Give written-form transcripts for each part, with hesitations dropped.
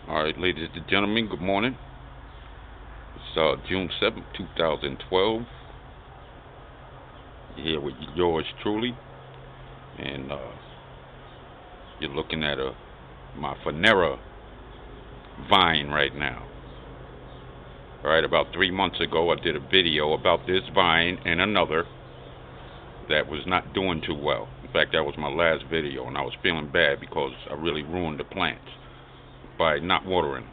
All right, ladies and gentlemen, good morning. It's June 7th, 2012. Here with yours truly, and you're looking at my Phanera vine right now. All right, about 3 months ago, I did a video about this vine and another that was not doing too well. In fact, that was my last video, and I was feeling bad because I really ruined the plants by not watering.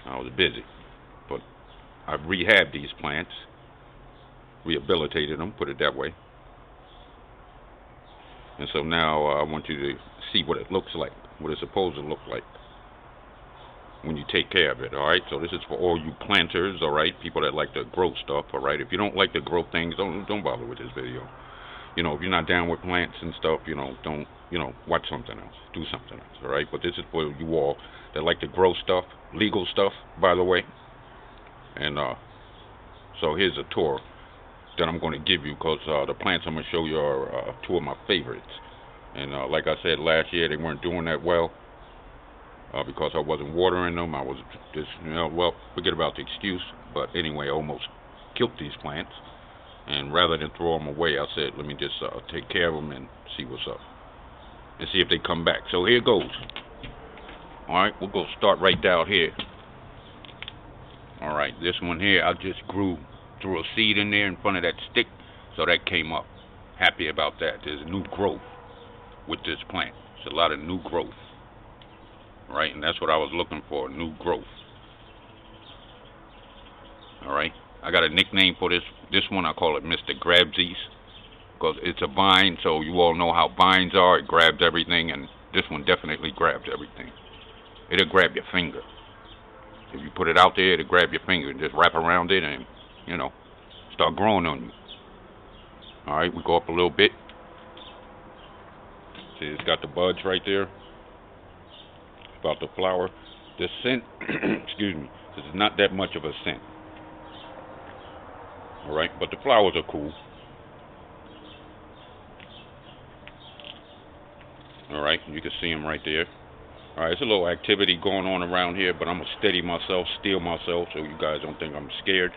I was busy, but I've rehabbed these plants, rehabilitated them, put it that way. And so now I want you to see what it looks like, what it's supposed to look like when you take care of it. All right. So this is for all you planters. All right, people that like to grow stuff. All right. If you don't like to grow things, don't bother with this video. If you're not down with plants and stuff, don't watch something else, do something else. All right. But this is for you all that like to grow stuff, legal stuff, by the way. And so here's a tour that I'm going to give you, because the plants I'm going to show you are two of my favorites. And like I said, last year they weren't doing that well because I wasn't watering them. I was just, forget about the excuse. But anyway, I almost killed these plants. And rather than throw them away, I said, let me just take care of them and see what's up. And see if they come back. So here goes. All right, we'll go start right down here. All right, this one here, I just grew threw a seed in there in front of that stick, so that came up. Happy about that. There's new growth with this plant. It's a lot of new growth. Right, and that's what I was looking for, new growth. Alright, I got a nickname for this one. I call it Mr. Grabsies, because it's a vine, so you all know how vines are. It grabs everything, and this one definitely grabs everything. It'll grab your finger. If you put it out there, it'll grab your finger and just wrap around it and start growing on you. Alright, we go up a little bit. See, it's got the buds right there. About the flower. The scent, excuse me, this is not that much of a scent. Alright, but the flowers are cool. Alright, you can see them right there. Alright, it's a little activity going on around here, but I'm going to steady myself, still myself, so you guys don't think I'm scared.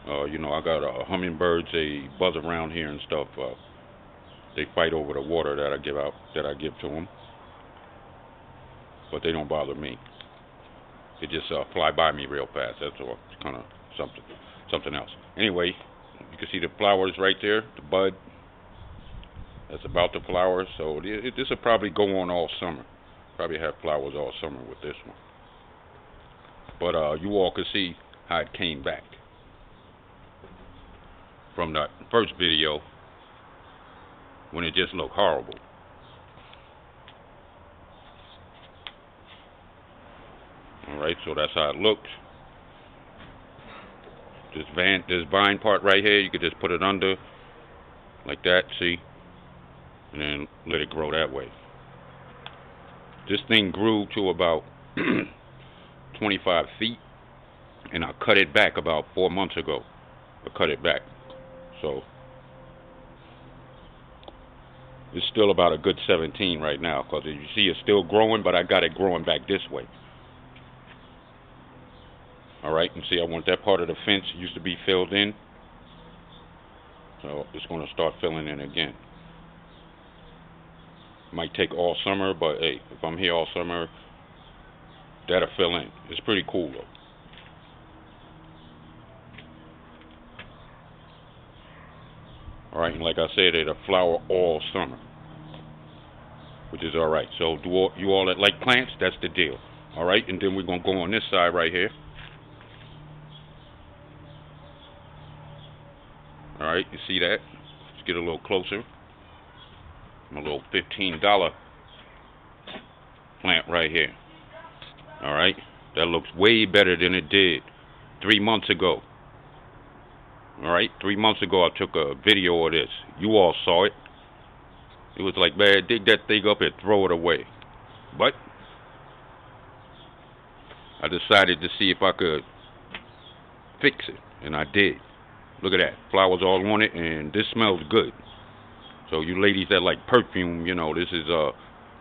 I got hummingbirds, they buzz around here and stuff. They fight over the water that I give to them. But they don't bother me. They just fly by me real fast. That's all. It's kind of something else. Anyway, you can see the flowers right there, the bud. That's about the flowers. So this will probably go on all summer. Probably have flowers all summer with this one. But you all can see how it came back from the first video when it just looked horrible. Alright, so that's how it looks. This vine part right here, you could just put it under like that, see? And then let it grow that way. This thing grew to about 25 feet, and I cut it back about 4 months ago. I cut it back. So it's still about a good 17 right now, because you see it's still growing, but I got it growing back this way. Alright, and see, I want that part of the fence used to be filled in. So it's going to start filling in again. Might take all summer, but hey, if I'm here all summer, that'll fill in. It's pretty cool though. Alright, and like I said, it'll flower all summer, which is alright. So you all that like plants, that's the deal. Alright, and then we're going to go on this side right here. Alright, you see that? Let's get a little closer. My little $15 plant right here. Alright, that looks way better than it did 3 months ago. Alright, 3 months ago I took a video of this. You all saw it. It was like, man, dig that thing up and throw it away. But I decided to see if I could fix it, and I did. Look at that, flowers all on it, and this smells good. So you ladies that like perfume, this is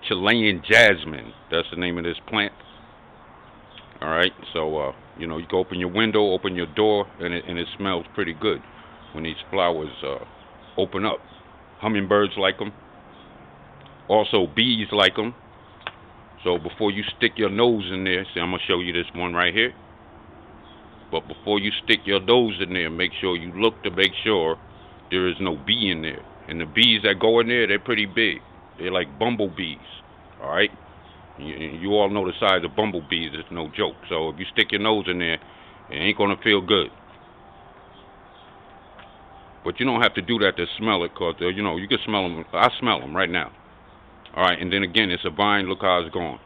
Chilean Jasmine. That's the name of this plant. All right, so you know, you can open your window, open your door, and it smells pretty good when these flowers open up. Hummingbirds like them. Also, bees like them. So before you stick your nose in there, see, I'm gonna show you this one right here. But before you stick your nose in there, make sure you look to make sure there is no bee in there. And the bees that go in there, they're pretty big. They're like bumblebees. All right. You all know the size of bumblebees. It's no joke. So if you stick your nose in there, it ain't gonna feel good. But you don't have to do that to smell it, cause you know you can smell them. I smell them right now. All right, and then again, it's a vine. Look how it's gone.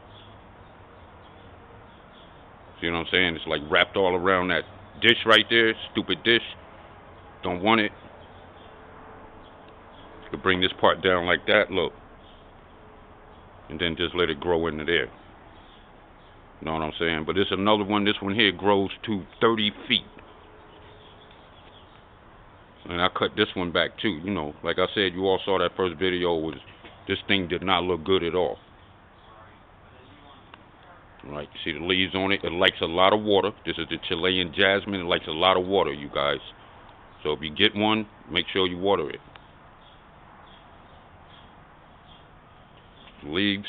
See what I'm saying? It's like wrapped all around that dish right there. Stupid dish. Don't want it. You can bring this part down like that. Look, and then just let it grow into there. You know what I'm saying? But there's another one. This one here grows to 30 feet. And I cut this one back too. You know, like I said, you all saw that first video. Was this thing did not look good at all. Right, you see the leaves on it. It likes a lot of water. This is the Chilean Jasmine. It likes a lot of water, you guys. So if you get one, make sure you water it. Leaves.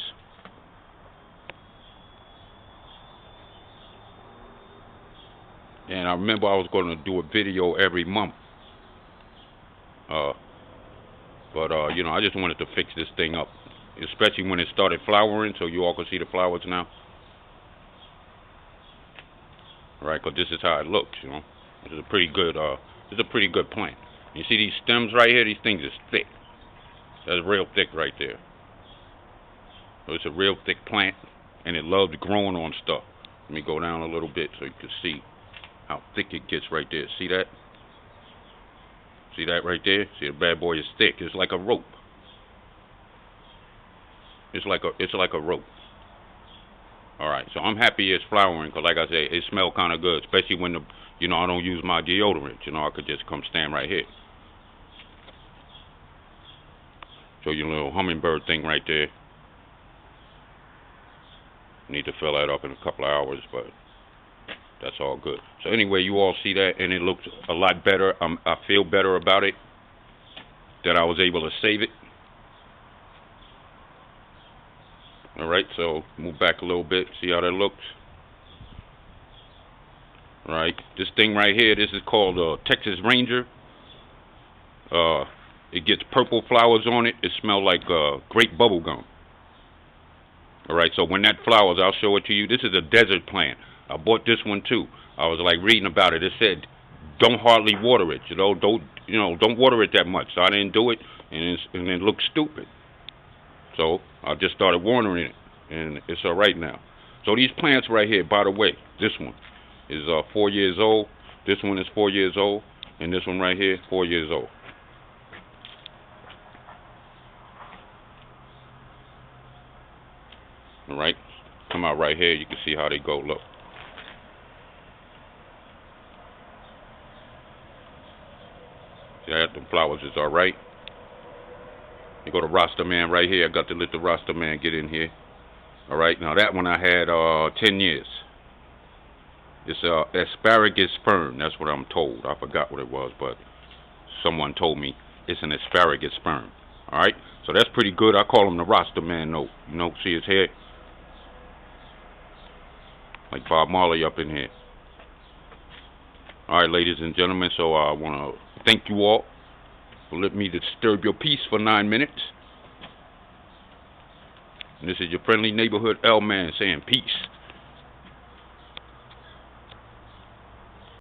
And I remember I was going to do a video every month. But you know, I just wanted to fix this thing up, especially when it started flowering, so you all can see the flowers now. Right, because this is how it looks. You know, this is a pretty good. This is a pretty good plant. You see these stems right here? These things is thick. That's real thick right there. So it's a real thick plant, and it loves growing on stuff. Let me go down a little bit so you can see how thick it gets right there. See that? See that right there? See, the bad boy is thick. It's like a rope. It's like a rope. All right, so I'm happy it's flowering because, like I said, it smells kind of good, especially when you know, I don't use my deodorant. You know, I could just come stand right here. Show you a little hummingbird thing right there. Need to fill that up in a couple of hours, but that's all good. So anyway, you all see that, and it looks a lot better. I feel better about it, that I was able to save it. All right, so move back a little bit, see how that looks. All right, this thing right here, this is called Texas Ranger. It gets purple flowers on it. It smells like grape bubble gum. All right, so when that flowers, I'll show it to you. This is a desert plant. I bought this one too. I was like reading about it. It said don't hardly water it. Don't water it that much. So I didn't do it, and it looked stupid. So I just started watering it, and it's all right now. So these plants right here, by the way, this one is 4 years old. This one is 4 years old, and this one right here, 4 years old. All right, come out right here. You can see how they go. Look. See that? The flowers is all right. You go to Rasta Man right here. I got to let the Rasta Man get in here. All right, now that one I had 10 years. It's asparagus fern. That's what I'm told. I forgot what it was, but someone told me it's an asparagus fern. All right, so that's pretty good. I call him the Rasta Man, though. You know, see his hair? Like Bob Marley up in here. All right, ladies and gentlemen, so I want to thank you all for letting me disturb your peace for 9 minutes. And this is your friendly neighborhood LMan saying peace.